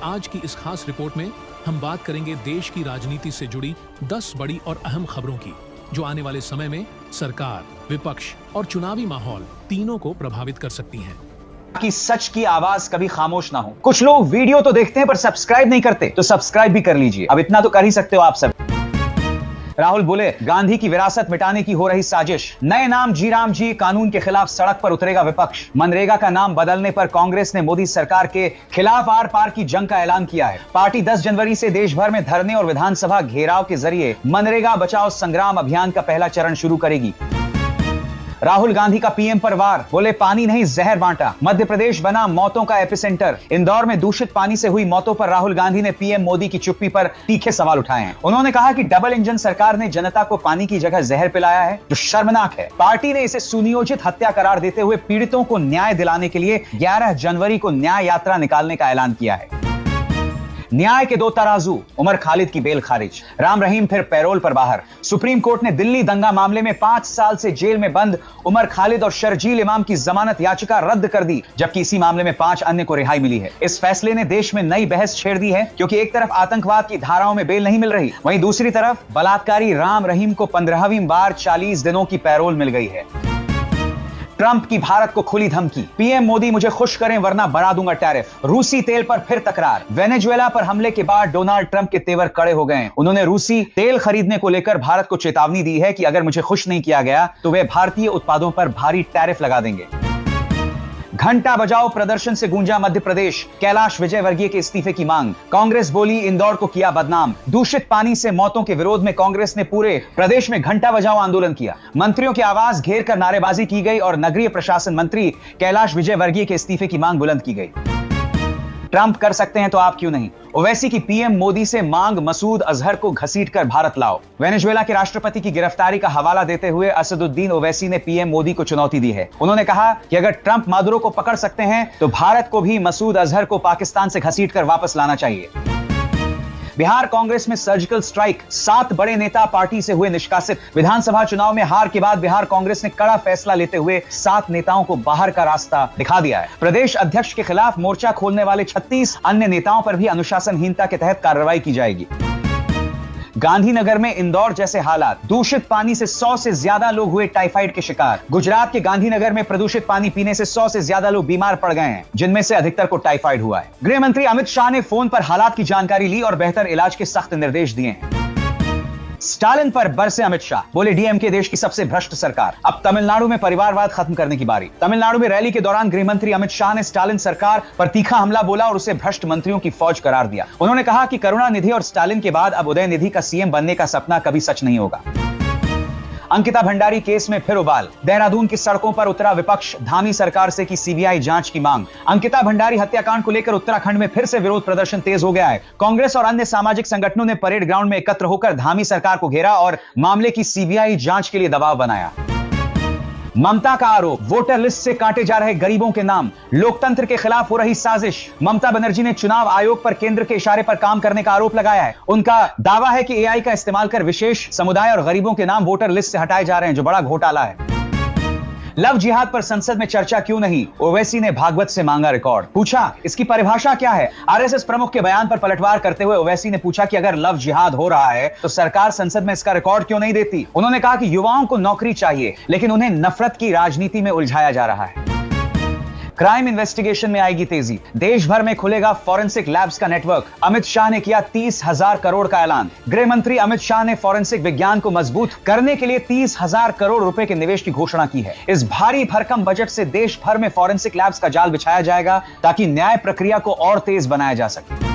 आज की इस खास रिपोर्ट में हम बात करेंगे देश की राजनीति से जुड़ी 10 बड़ी और अहम खबरों की, जो आने वाले समय में सरकार, विपक्ष और चुनावी माहौल तीनों को प्रभावित कर सकती हैं। कि सच की आवाज कभी खामोश ना हो। कुछ लोग वीडियो तो देखते हैं पर सब्सक्राइब नहीं करते, तो सब्सक्राइब भी कर लीजिए। अब इतना तो कर ही सकते हो आप सब। राहुल बोले, गांधी की विरासत मिटाने की हो रही साजिश। नए नाम जी राम जी कानून के खिलाफ सड़क पर उतरेगा विपक्ष। मनरेगा का नाम बदलने पर कांग्रेस ने मोदी सरकार के खिलाफ आर पार की जंग का ऐलान किया है। पार्टी 10 जनवरी से देश भर में धरने और विधानसभा घेराव के जरिए मनरेगा बचाओ संग्राम अभियान का पहला चरण शुरू करेगी। राहुल गांधी का पीएम पर वार, बोले पानी नहीं जहर बांटा। मध्य प्रदेश बना मौतों का एपिसेंटर। इंदौर में दूषित पानी से हुई मौतों पर राहुल गांधी ने पीएम मोदी की चुप्पी पर तीखे सवाल उठाए हैं। उन्होंने कहा कि डबल इंजन सरकार ने जनता को पानी की जगह जहर पिलाया है, जो शर्मनाक है। पार्टी ने इसे सुनियोजित हत्या करार देते हुए पीड़ितों को न्याय दिलाने के लिए 11 जनवरी को न्याय यात्रा निकालने का ऐलान किया है। न्याय के दो तराजू, उमर खालिद की बेल खारिज। राम रहीम फिर पैरोल पर बाहर। सुप्रीम कोर्ट ने दिल्ली दंगा मामले में 5 साल से जेल में बंद उमर खालिद और शर्जील इमाम की जमानत याचिका रद्द कर दी, जबकि इसी मामले में 5 अन्य को रिहाई मिली है। इस फैसले ने देश में नई बहस छेड़ दी है, क्योंकि एक तरफ आतंकवाद की धाराओं में बेल नहीं मिल रही, वहीं दूसरी तरफ बलात्कारी राम रहीम को 15वीं बार 40 दिनों की पैरोल मिल गई है। ट्रंप की भारत को खुली धमकी। पीएम मोदी, मुझे खुश करें वरना बढ़ा दूंगा टैरिफ। रूसी तेल पर फिर तकरार। वेनेजुएला पर हमले के बाद डोनाल्ड ट्रंप के तेवर कड़े हो गए। उन्होंने रूसी तेल खरीदने को लेकर भारत को चेतावनी दी है कि अगर मुझे खुश नहीं किया गया तो वे भारतीय उत्पादों पर भारी टैरिफ लगा देंगे। घंटा बजाओ प्रदर्शन से गूंजा मध्य प्रदेश। कैलाश विजयवर्गीय के इस्तीफे की मांग। कांग्रेस बोली, इंदौर को किया बदनाम। दूषित पानी से मौतों के विरोध में कांग्रेस ने पूरे प्रदेश में घंटा बजाओ आंदोलन किया। मंत्रियों की आवाज घेर कर नारेबाजी की गई और नगरीय प्रशासन मंत्री कैलाश विजयवर्गीय के इस्तीफे की मांग बुलंद की गई। ट्रंप कर सकते हैं तो आप क्यों नहीं? ओवैसी की पीएम मोदी से मांग, मसूद अजहर को घसीटकर भारत लाओ। वेनेजुएला के राष्ट्रपति की गिरफ्तारी का हवाला देते हुए असदुद्दीन ओवैसी ने पीएम मोदी को चुनौती दी है। उन्होंने कहा कि अगर ट्रंप मादुरो को पकड़ सकते हैं तो भारत को भी मसूद अजहर को पाकिस्तान से घसीटकर वापस लाना चाहिए। बिहार कांग्रेस में सर्जिकल स्ट्राइक। 7 बड़े नेता पार्टी से हुए निष्कासित। विधानसभा चुनाव में हार के बाद बिहार कांग्रेस ने कड़ा फैसला लेते हुए 7 नेताओं को बाहर का रास्ता दिखा दिया है। प्रदेश अध्यक्ष के खिलाफ मोर्चा खोलने वाले 36 अन्य नेताओं पर भी अनुशासनहीनता के तहत कार्रवाई की जाएगी। गांधीनगर में इंदौर जैसे हालात। दूषित पानी से 100 से ज्यादा लोग हुए टाइफाइड के शिकार। गुजरात के गांधीनगर में प्रदूषित पानी पीने से 100 से ज्यादा लोग बीमार पड़ गए हैं, जिनमें से अधिकतर को टाइफाइड हुआ है। गृह मंत्री अमित शाह ने फोन पर हालात की जानकारी ली और बेहतर इलाज के सख्त निर्देश दिए हैं। स्टालिन पर बरसे अमित शाह, बोले डीएमके देश की सबसे भ्रष्ट सरकार। अब तमिलनाडु में परिवारवाद खत्म करने की बारी। तमिलनाडु में रैली के दौरान गृह मंत्री अमित शाह ने स्टालिन सरकार पर तीखा हमला बोला और उसे भ्रष्ट मंत्रियों की फौज करार दिया। उन्होंने कहा कि करुणानिधि और स्टालिन के बाद अब उदयनिधि का सीएम बनने का सपना कभी सच नहीं होगा। अंकिता भंडारी केस में फिर उबाल। देहरादून की सड़कों पर उतरा विपक्ष, धामी सरकार से की सीबीआई जांच की मांग। अंकिता भंडारी हत्याकांड को लेकर उत्तराखंड में फिर से विरोध प्रदर्शन तेज हो गया है। कांग्रेस और अन्य सामाजिक संगठनों ने परेड ग्राउंड में एकत्र होकर धामी सरकार को घेरा और मामले की सीबीआई जांच के लिए दबाव बनाया। ममता का आरोप, वोटर लिस्ट से काटे जा रहे गरीबों के नाम। लोकतंत्र के खिलाफ हो रही साजिश। ममता बनर्जी ने चुनाव आयोग पर केंद्र के इशारे पर काम करने का आरोप लगाया है। उनका दावा है कि एआई का इस्तेमाल कर विशेष समुदाय और गरीबों के नाम वोटर लिस्ट से हटाए जा रहे हैं, जो बड़ा घोटाला है। लव जिहाद पर संसद में चर्चा क्यों नहीं? ओवैसी ने भागवत से मांगा रिकॉर्ड। पूछा, इसकी परिभाषा क्या है? आरएसएस प्रमुख के बयान पर पलटवार करते हुए ओवैसी ने पूछा कि अगर लव जिहाद हो रहा है तो सरकार संसद में इसका रिकॉर्ड क्यों नहीं देती? उन्होंने कहा कि युवाओं को नौकरी चाहिए, लेकिन उन्हें नफरत की राजनीति में उलझाया जा रहा है। क्राइम इन्वेस्टिगेशन में आएगी तेजी। देश भर में खुलेगा फॉरेंसिक लैब्स का नेटवर्क। अमित शाह ने किया 30,000 करोड़ का ऐलान। गृह मंत्री अमित शाह ने फॉरेंसिक विज्ञान को मजबूत करने के लिए 30,000 करोड़ रुपए के निवेश की घोषणा की है। इस भारी भरकम बजट से देश भर में फॉरेंसिक लैब्स का जाल बिछाया जाएगा, ताकि न्याय प्रक्रिया को और तेज बनाया जा सके।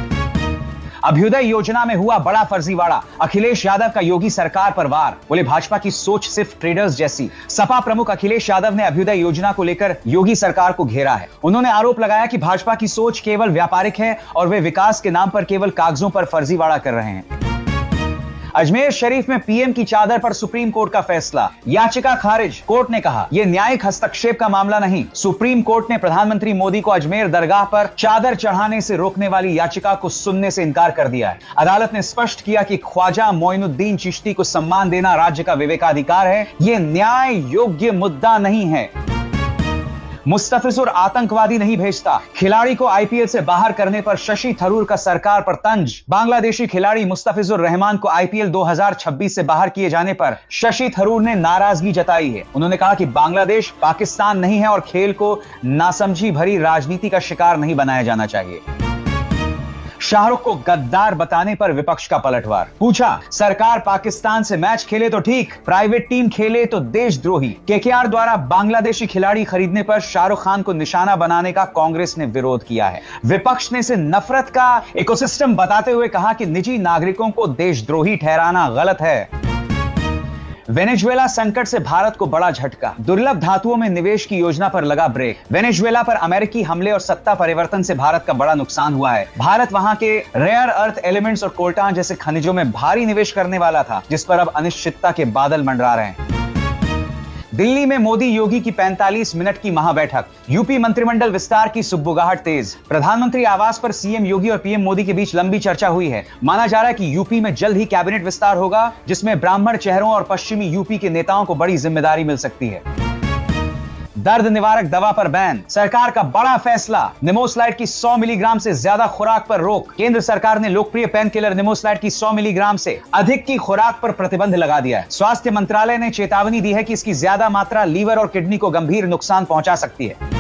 अभ्युदय योजना में हुआ बड़ा फर्जीवाड़ा। अखिलेश यादव का योगी सरकार पर वार, बोले भाजपा की सोच सिर्फ ट्रेडर्स जैसी। सपा प्रमुख अखिलेश यादव ने अभ्युदय योजना को लेकर योगी सरकार को घेरा है। उन्होंने आरोप लगाया कि भाजपा की सोच केवल व्यापारिक है और वे विकास के नाम पर केवल कागजों पर फर्जीवाड़ा कर रहे हैं। अजमेर शरीफ में पीएम की चादर पर सुप्रीम कोर्ट का फैसला। याचिका खारिज। कोर्ट ने कहा, यह न्यायिक हस्तक्षेप का मामला नहीं। सुप्रीम कोर्ट ने प्रधानमंत्री मोदी को अजमेर दरगाह पर चादर चढ़ाने से रोकने वाली याचिका को सुनने से इनकार कर दिया है। अदालत ने स्पष्ट किया कि ख्वाजा मोइनुद्दीन चिश्ती को सम्मान देना राज्य का विवेकाधिकार है, यह न्याय योग्य मुद्दा नहीं है। मुस्तफिजुर आतंकवादी नहीं भेजता, खिलाड़ी को आईपीएल से बाहर करने पर शशि थरूर का सरकार पर तंज। बांग्लादेशी खिलाड़ी मुस्तफिजुर रहमान को आईपीएल 2026 से बाहर किए जाने पर शशि थरूर ने नाराजगी जताई है। उन्होंने कहा कि बांग्लादेश पाकिस्तान नहीं है और खेल को नासमझी भरी राजनीति का शिकार नहीं बनाया जाना चाहिए। शाहरुख को गद्दार बताने पर विपक्ष का पलटवार। पूछा, सरकार पाकिस्तान से मैच खेले तो ठीक, प्राइवेट टीम खेले तो देशद्रोही। केकेआर द्वारा बांग्लादेशी खिलाड़ी खरीदने पर शाहरुख खान को निशाना बनाने का कांग्रेस ने विरोध किया है। विपक्ष ने इसे नफरत का इकोसिस्टम बताते हुए कहा कि निजी नागरिकों को देशद्रोही ठहराना गलत है। वेनेजुएला संकट से भारत को बड़ा झटका, दुर्लभ धातुओं में निवेश की योजना पर लगा ब्रेक। वेनेजुएला पर अमेरिकी हमले और सत्ता परिवर्तन से भारत का बड़ा नुकसान हुआ है। भारत वहां के रेयर अर्थ एलिमेंट्स और कोल्टान जैसे खनिजों में भारी निवेश करने वाला था, जिस पर अब अनिश्चितता के बादल मंडरा रहे हैं। दिल्ली में मोदी योगी की 45 मिनट की महाबैठक, यूपी मंत्रिमंडल विस्तार की सुगबुगाहट तेज। प्रधानमंत्री आवास पर सीएम योगी और पीएम मोदी के बीच लंबी चर्चा हुई है। माना जा रहा है कि यूपी में जल्द ही कैबिनेट विस्तार होगा, जिसमें ब्राह्मण चेहरों और पश्चिमी यूपी के नेताओं को बड़ी जिम्मेदारी मिल सकती है। दर्द निवारक दवा पर बैन, सरकार का बड़ा फैसला। निमोस्लाइड की 100 मिलीग्राम से ज्यादा खुराक पर रोक। केंद्र सरकार ने लोकप्रिय पेन किलर निमोस्लाइड की 100 मिलीग्राम से अधिक की खुराक पर प्रतिबंध लगा दिया है। स्वास्थ्य मंत्रालय ने चेतावनी दी है कि इसकी ज्यादा मात्रा लीवर और किडनी को गंभीर नुकसान पहुंचा सकती है।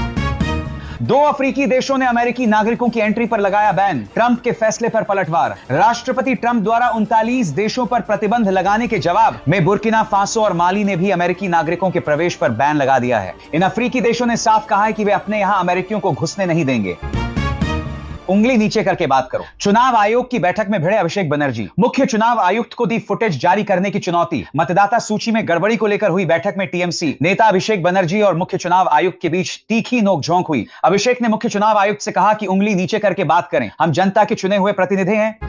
2 अफ्रीकी देशों ने अमेरिकी नागरिकों की एंट्री पर लगाया बैन। ट्रंप के फैसले पर पलटवार। राष्ट्रपति ट्रंप द्वारा 39 देशों पर प्रतिबंध लगाने के जवाब में बुर्किना फासो और माली ने भी अमेरिकी नागरिकों के प्रवेश पर बैन लगा दिया है। इन अफ्रीकी देशों ने साफ कहा है कि वे अपने यहां अमेरिकियों को घुसने नहीं देंगे। उंगली नीचे करके बात करो। चुनाव आयोग की बैठक में भिड़े अभिषेक बनर्जी। मुख्य चुनाव आयुक्त को दी फुटेज जारी करने की चुनौती। मतदाता सूची में गड़बड़ी को लेकर हुई बैठक में टीएमसी नेता अभिषेक बनर्जी और मुख्य चुनाव आयुक्त के बीच तीखी नोकझोंक हुई। अभिषेक ने मुख्य चुनाव आयुक्त से कहा कि उंगली नीचे करके बात करें, हम जनता के चुने हुए प्रतिनिधि हैं।